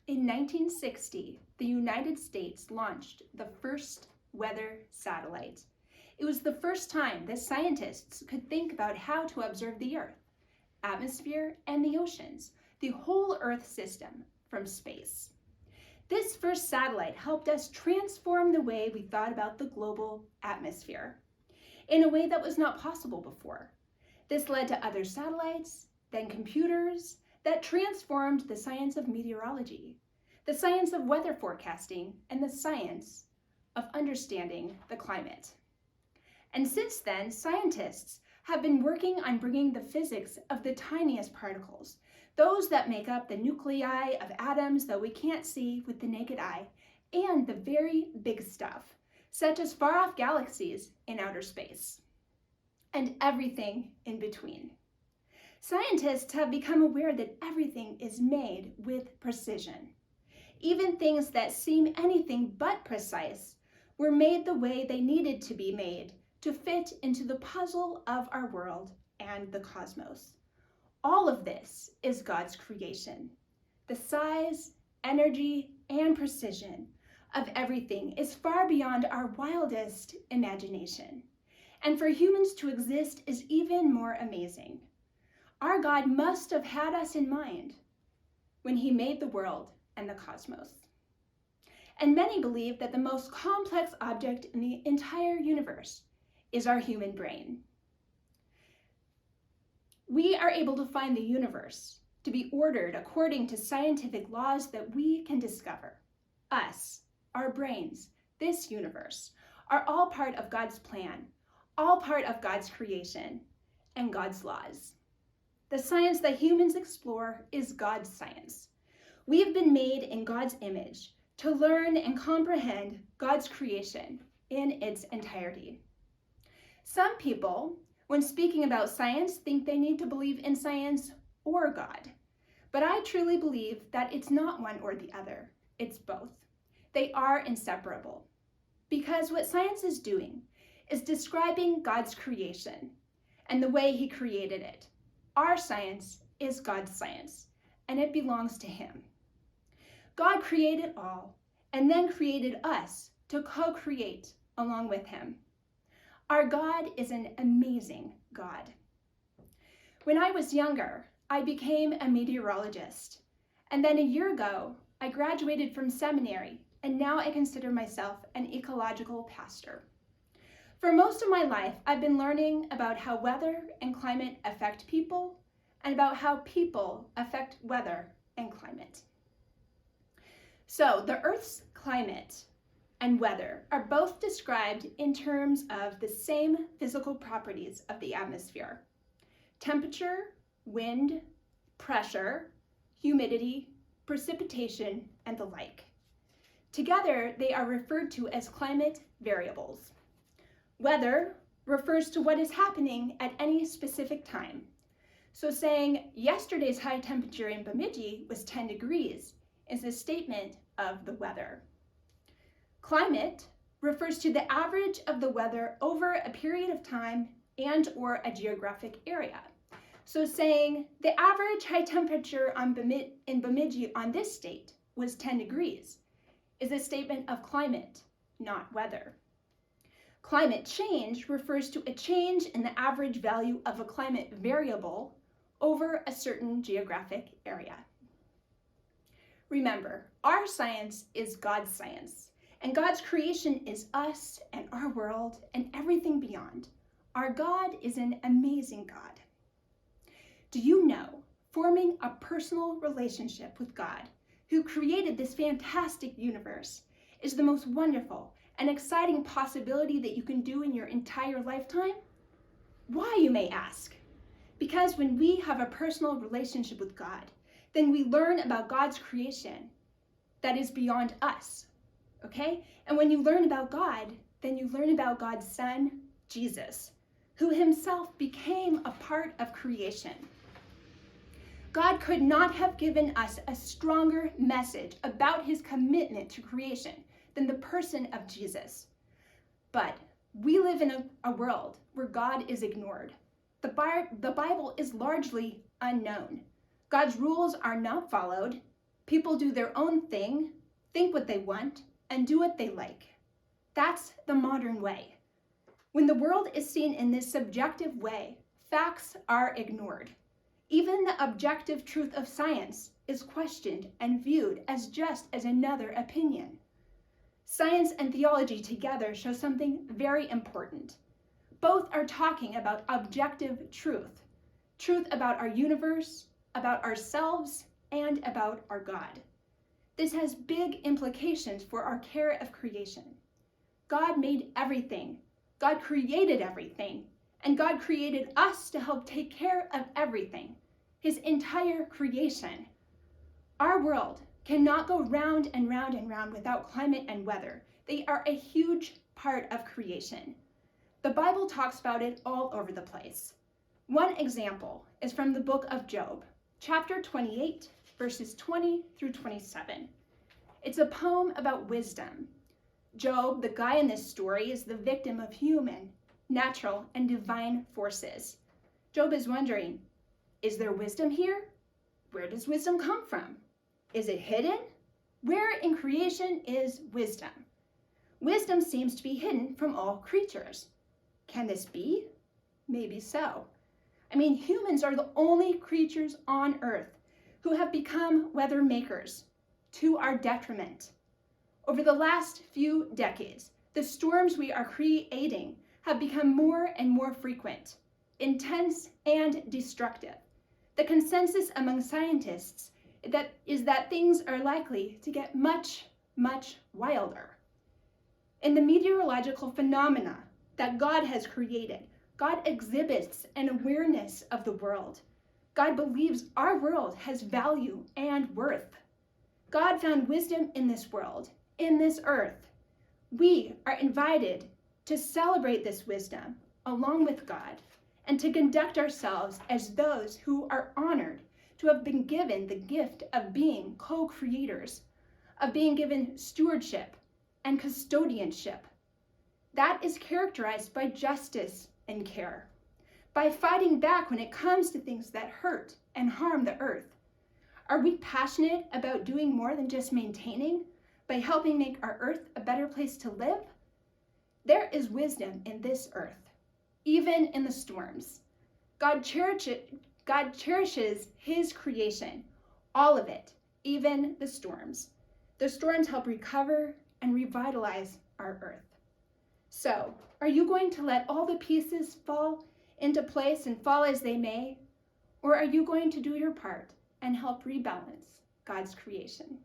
In 1960, the United States launched the first weather satellite. It was the first time that scientists could think about how to observe the Earth, atmosphere, and the oceans, the whole Earth system from space. This first satellite helped us transform the way we thought about the global atmosphere in a way that was not possible before. This led to other satellites, then computers, that transformed the science of meteorology, the science of weather forecasting, and the science of understanding the climate. And since then, scientists have been working on bringing the physics of the tiniest particles, those that make up the nuclei of atoms that we can't see with the naked eye, and the very big stuff, such as far-off galaxies in outer space, and everything in between. Scientists have become aware that everything is made with precision. Even things that seem anything but precise were made the way they needed to be made to fit into the puzzle of our world and the cosmos. All of this is God's creation. The size, energy, and precision of everything is far beyond our wildest imagination. And for humans to exist is even more amazing. Our God must have had us in mind when he made the world and the cosmos. And many believe that the most complex object in the entire universe is our human brain. We are able to find the universe to be ordered according to scientific laws that we can discover. Us, our brains, this universe, are all part of God's plan, all part of God's creation and God's laws. The science that humans explore is God's science. We have been made in God's image to learn and comprehend God's creation in its entirety. Some people, when speaking about science, think they need to believe in science or God. But I truly believe that it's not one or the other, it's both. They are inseparable. Because what science is doing is describing God's creation and the way he created it. Our science is God's science, and it belongs to him. God created all, and then created us to co-create along with him. Our God is an amazing God. When I was younger, I became a meteorologist, and then a year ago, I graduated from seminary, and now I consider myself an ecological pastor. For most of my life, I've been learning about how weather and climate affect people, and about how people affect weather and climate. So the Earth's climate and weather are both described in terms of the same physical properties of the atmosphere: temperature, wind, pressure, humidity, precipitation, and the like. Together, they are referred to as climate variables. Weather refers to what is happening at any specific time. So saying yesterday's high temperature in Bemidji was 10 degrees is a statement of the weather. Climate refers to the average of the weather over a period of time and or a geographic area. So saying the average high temperature in Bemidji on this date was 10 degrees is a statement of climate, not weather. Climate change refers to a change in the average value of a climate variable over a certain geographic area. Remember, our science is God's science, and God's creation is us and our world and everything beyond. Our God is an amazing God. Do you know, forming a personal relationship with God, who created this fantastic universe, is the most wonderful and exciting possibility that you can do in your entire lifetime? Why, you may ask? Because when we have a personal relationship with God, then we learn about God's creation that is beyond us, okay? And when you learn about God, then you learn about God's Son, Jesus, who himself became a part of creation. God could not have given us a stronger message about his commitment to creation than the person of Jesus. But we live in a world where God is ignored. The Bible is largely unknown. God's rules are not followed, People do their own thing, think what they want, and do what they like. That's the modern way. When the world is seen in this subjective way, facts are ignored. Even the objective truth of science is questioned and viewed as just as another opinion. Science and theology together show something very important. Both are talking about objective truth, truth about our universe, about ourselves, and about our God. This has big implications for our care of creation. God made everything. God created everything. And God created us to help take care of everything, his entire creation. Our world cannot go round and round and round without climate and weather. They are a huge part of creation. The Bible talks about it all over the place. One example is from the book of Job, chapter 28, verses 20 through 27. It's a poem about wisdom. Job, the guy in this story, is the victim of human, natural, and divine forces. Job is wondering, is there wisdom here? Where does wisdom come from? Is it hidden? Where in creation is wisdom? Wisdom seems to be hidden from all creatures. Can this be? Maybe so. I mean, humans are the only creatures on earth who have become weather makers to our detriment. Over the last few decades, the storms we are creating have become more and more frequent, intense, and destructive. The consensus among scientists is that things are likely to get much, much wilder. In the meteorological phenomena that God has created, God exhibits an awareness of the world. God believes our world has value and worth. God found wisdom in this world, in this earth. We are invited to celebrate this wisdom along with God and to conduct ourselves as those who are honored to have been given the gift of being co-creators, of being given stewardship and custodianship. That is characterized by justice and care, by fighting back when it comes to things that hurt and harm the earth. Are we passionate about doing more than just maintaining, by helping make our earth a better place to live? There is wisdom in this earth, even in the storms. God cherishes his creation, all of it, even the storms. The storms help recover and revitalize our earth. So, are you going to let all the pieces fall into place and fall as they may? Or are you going to do your part and help rebalance God's creation?